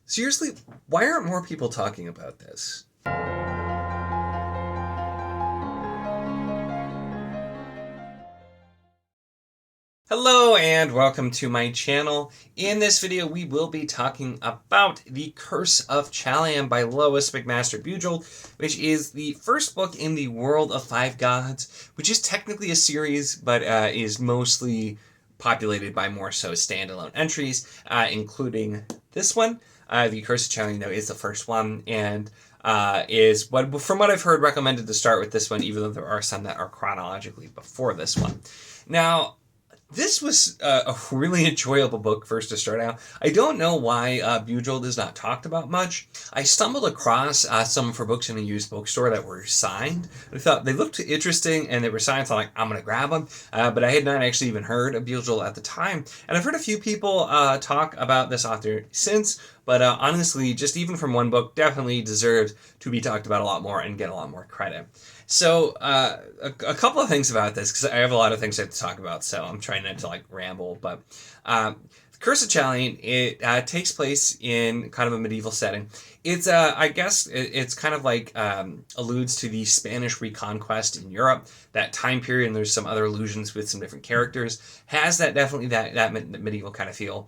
Seriously, why aren't more people talking about this? Hello and welcome to my channel. In this video we will be talking about The Curse of Chalion by Lois, McMaster, Bujold, which is the first book in the World of Five Gods, which is technically a series but is mostly populated by more so standalone entries, including this one. The Curse of Chalion, though, is the first one, and is what, from what I've heard, recommended to start with this one, even though there are some that are chronologically before this one. Now, this was a really enjoyable book first to start out. I don't know why Bujold is not talked about much. I stumbled across some of her books in a used bookstore that were signed. I thought they looked interesting and they were signed, so I'm like, I'm going to grab them. But I had not actually even heard of Bujold at the time. And I've heard a few people talk about this author since, but honestly, just even from one book, definitely deserves to be talked about a lot more and get a lot more credit. So, a couple of things about this, because I have a lot of things I have to talk about, so I'm trying not to, ramble, but The Curse of Chalion, it takes place in kind of a medieval setting. It's, I guess, it's kind of alludes to the Spanish reconquest in Europe, that time period, and there's some other allusions with some different characters. Has that definitely that medieval kind of feel.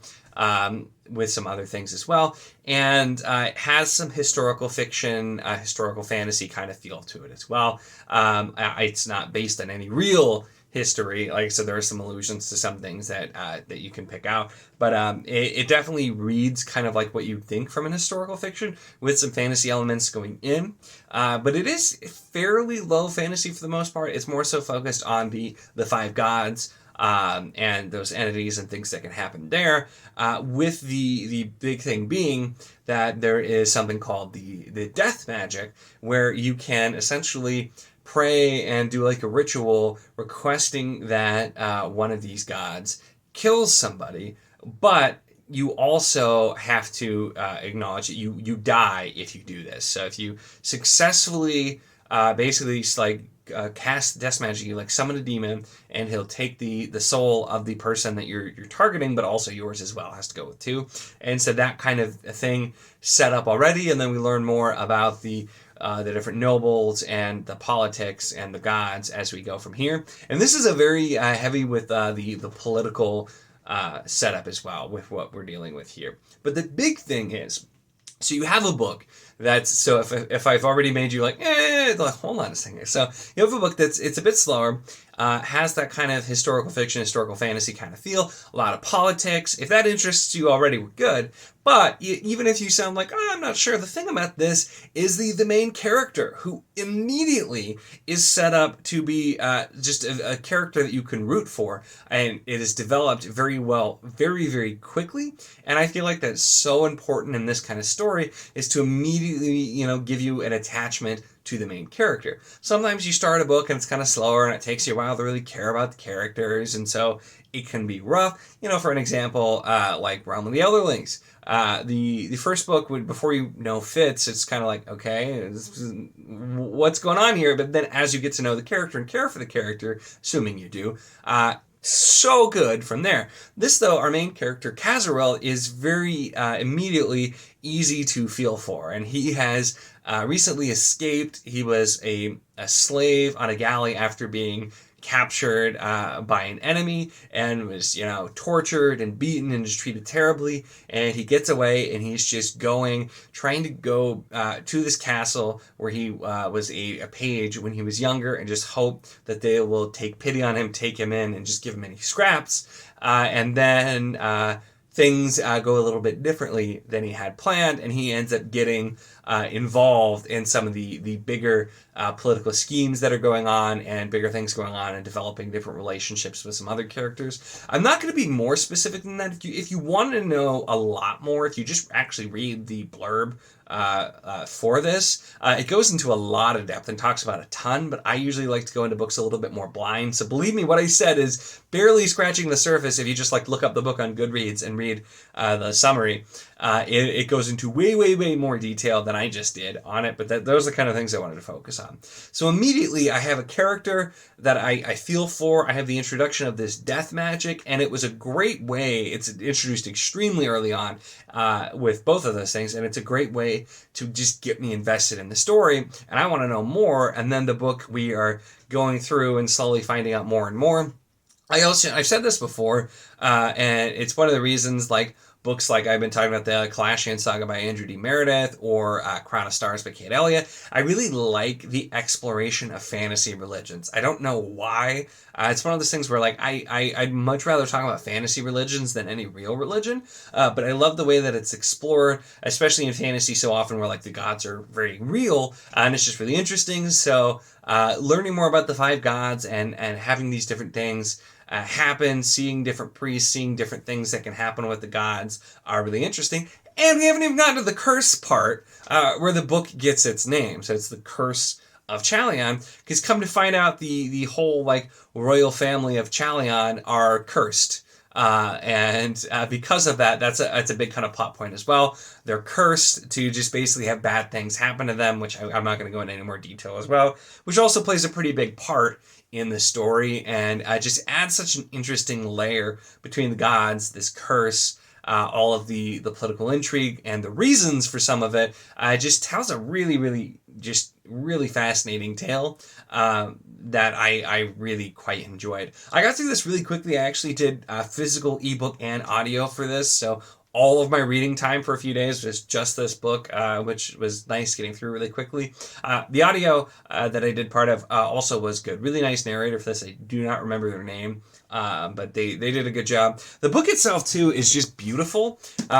With some other things as well, and has some historical fiction, historical fantasy kind of feel to it as well. It's not based on any real history, so there are some allusions to some things that that you can pick out, but it definitely reads kind of like what you'd think from an historical fiction with some fantasy elements going in, but it is fairly low fantasy for the most part. It's more so focused on the five gods, and those entities and things that can happen there, with the big thing being that there is something called the death magic, where you can essentially pray and do a ritual requesting that one of these gods kills somebody, but you also have to acknowledge that you die if you do this. So if you successfully basically cast death magic, you summon a demon, and he'll take the soul of the person that you're targeting, but also yours as well, has to go with two. And so that kind of thing set up already, and then we learn more about the different nobles and the politics and the gods as we go from here. And this is a very heavy with the political setup as well with what we're dealing with here. But the big thing is, so you have a book that's, so if I've already made you hold on a second. So you have a book it's a bit slower, has that kind of historical fiction, historical fantasy kind of feel, a lot of politics. If that interests you already, we're good. But even if you sound like, oh, I'm not sure, the thing about this is the main character, who immediately is set up to be just a character that you can root for, and it is developed very well, very, very quickly. And I feel like that's so important in this kind of story, is to immediately, give you an attachment to the main character. Sometimes you start a book and it's kind of slower and it takes you a while to really care about the characters, and so it can be rough. For an example, like Realm of the Elderlings. The first book, before you know Fitz, it's kind of okay, what's going on here? But then as you get to know the character and care for the character, assuming you do, so good from there. This, though, our main character, Kazarel, is very immediately easy to feel for, and he has recently escaped. He was a slave on a galley after being captured by an enemy, and was tortured and beaten and just treated terribly, and he gets away, and he's just trying to go to this castle where he was a page when he was younger, and just hope that they will take pity on him, take him in, and just give him any scraps, and then things go a little bit differently than he had planned, and he ends up getting involved in some of the bigger political schemes that are going on, and bigger things going on, and developing different relationships with some other characters. I'm not going to be more specific than that. If you want to know a lot more, if you just actually read the blurb for this, it goes into a lot of depth and talks about a ton, but I usually like to go into books a little bit more blind. So believe me, what I said is barely scratching the surface if you just look up the book on Goodreads and read the summary. It goes into way more detail than I just did on it, but those are the kind of things I wanted to focus on. So immediately I have a character that I feel for. I have the introduction of this death magic, and it was a great way. It's introduced extremely early on with both of those things, and it's a great way to just get me invested in the story, and I want to know more. And then the book, we are going through and slowly finding out more and more. I've said this before, and it's one of the reasons, like, books like I've been talking about, the Chalion saga by Andrew D. Meredith, or Crown of Stars by Kate Elliott. I really like the exploration of fantasy religions. I don't know why. It's one of those things where, like, I'd much rather talk about fantasy religions than any real religion. But I love the way that it's explored, especially in fantasy so often where, like, the gods are very real, and it's just really interesting. So learning more about the five gods and having these different things happen, seeing different priests, seeing different things that can happen with the gods are really interesting. And we haven't even gotten to the curse part, where the book gets its name. So it's the Curse of Chalion, because come to find out, the whole, like, royal family of Chalion are cursed. And because of that, that's a big kind of plot point as well. They're cursed to just basically have bad things happen to them, which I'm not going to go into any more detail as well, which also plays a pretty big part in the story, and just adds such an interesting layer between the gods, this curse, all of the political intrigue, and the reasons for some of it. Just tells a really fascinating tale that I really quite enjoyed. I got through this really quickly. I actually did physical ebook and audio for this, so all of my reading time for a few days was just this book, which was nice, getting through really quickly. The audio that I did part of also was good. Really nice narrator for this. I do not remember their name, but they did a good job. The book itself, too, is just beautiful,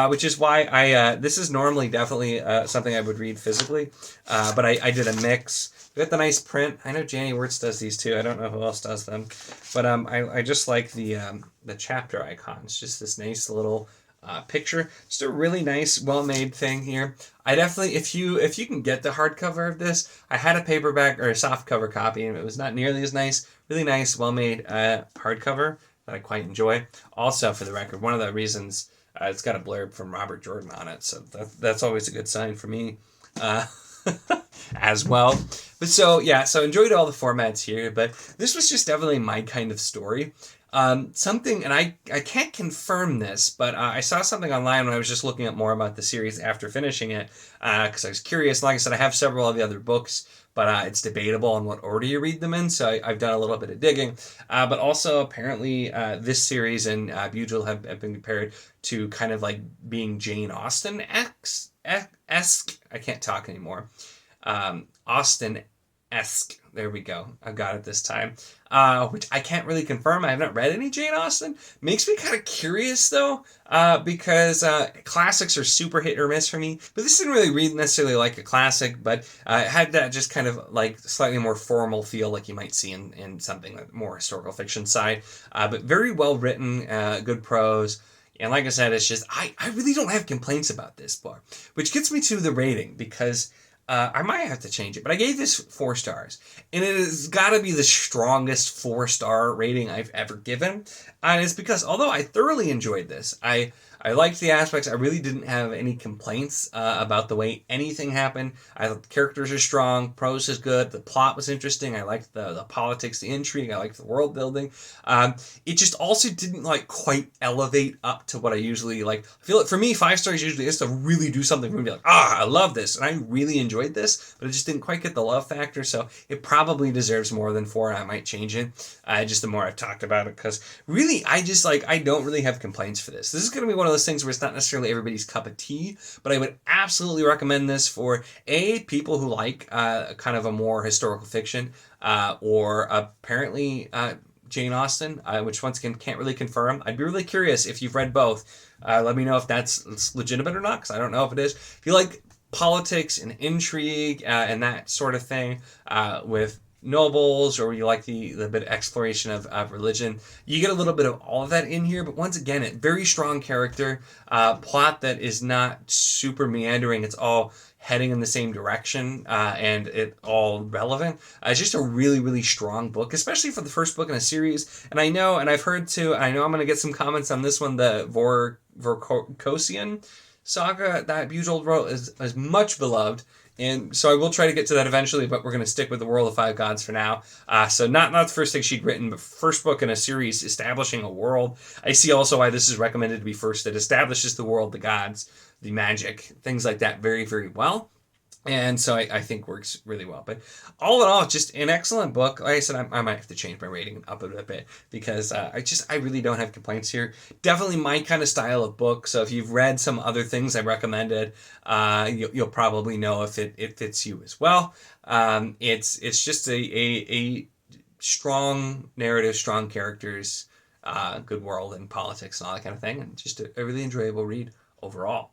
which is why this is normally definitely something I would read physically, but I did a mix. We got the nice print. I know Janie Wirtz does these too. I don't know who else does them, but I just like the chapter icons. Just this nice little picture. Just a really nice, well-made thing here. I definitely, if you can get the hardcover of this, I had a paperback or a softcover copy, and it was not nearly as nice. Really nice, well-made hardcover that I quite enjoy. Also, for the record, one of the reasons it's got a blurb from Robert Jordan on it, so that's always a good sign for me. As well. But so enjoyed all the formats here, but this was just definitely my kind of story. Something, and I can't confirm this, but I saw something online when I was just looking up more about the series after finishing it, because I was curious. Like I said, I have several of the other books, but it's debatable on what order you read them in, so I've done a little bit of digging. But also, apparently, this series and Bujold have been compared to kind of like being Jane Austen-esque. I can't talk anymore. Austen-esque. There we go. I've got it this time. Which I can't really confirm. I have not read any Jane Austen. Makes me kind of curious, though, because classics are super hit or miss for me. But this didn't really read necessarily like a classic, but it had that just kind of like slightly more formal feel like you might see in something like more historical fiction side. But very well written, good prose. And like I said, it's just, I really don't have complaints about this book, which gets me to the rating, because I might have to change it, but I gave this 4 stars, and it has got to be the strongest 4-star rating I've ever given. And it's because, although I thoroughly enjoyed this, I liked the aspects. I really didn't have any complaints about the way anything happened. I thought the characters are strong, prose is good, the plot was interesting. I liked the politics, the intrigue. I liked the world building. It just also didn't like quite elevate up to what I usually like. I feel like for me, 5 stars usually is to really do something for me, be like, I love this, and I really enjoyed this, but it just didn't quite get the love factor. So it probably deserves more than 4. I might change it just the more I've talked about it, because really, I don't really have complaints for this. This is going to be one of those things where it's not necessarily everybody's cup of tea, but I would absolutely recommend this for people who like kind of a more historical fiction, or apparently Jane Austen, which once again can't really confirm. I'd be really curious if you've read both. Let me know if that's legitimate or not, because I don't know if it is. If you like politics and intrigue and that sort of thing with nobles, or you like the bit of exploration of religion, you get a little bit of all of that in here. But once again, a very strong character, plot that is not super meandering. It's all heading in the same direction, and it all relevant. It's just a really strong book, especially for the first book in a series. And I know, and I've heard too, I know I'm going to get some comments on this one, the Vorkosian saga that Bujold wrote is much beloved. And so I will try to get to that eventually, but we're going to stick with the World of Five Gods for now. So not the first thing she'd written, but first book in a series establishing a world. I see also why this is recommended to be first. It establishes the world, the gods, the magic, things like that very, very well. And so I think works really well. But all in all, just an excellent book. Like I said, I might have to change my rating up a bit because I really don't have complaints here. Definitely my kind of style of book. So if you've read some other things I recommended, you'll probably know if it fits you as well. It's just a strong narrative, strong characters, good world and politics and all that kind of thing. And just a really enjoyable read overall.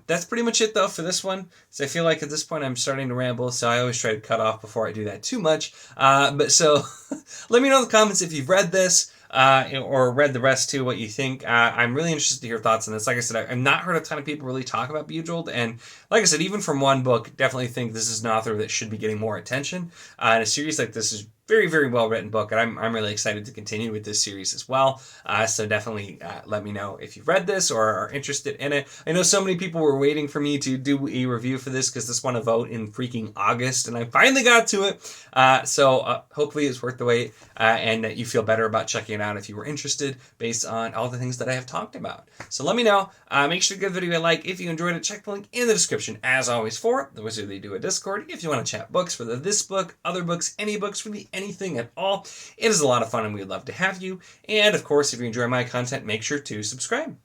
That's pretty much it though for this one. So I feel like at this point I'm starting to ramble, so I always try to cut off before I do that too much. But so let me know in the comments if you've read this or read the rest too, what you think. I'm really interested to hear thoughts on this. Like I said, I've not heard a ton of people really talk about Bujold, and like I said, even from one book, definitely think this is an author that should be getting more attention. And a series like this is very, very well written book, and I'm really excited to continue with this series as well. So definitely let me know if you've read this or are interested in it. I know so many people were waiting for me to do a review for this because this won a vote in freaking August, and I finally got to it. So hopefully it's worth the wait, and that you feel better about checking it out if you were interested based on all the things that I have talked about. So let me know. Make sure to give the video a like if you enjoyed it. Check the link in the description as always for the Wizardly Do a Discord if you want to chat books, whether this book, other books, any books, really anything at all. It is a lot of fun and we'd love to have you. And of course, if you enjoy my content, make sure to subscribe.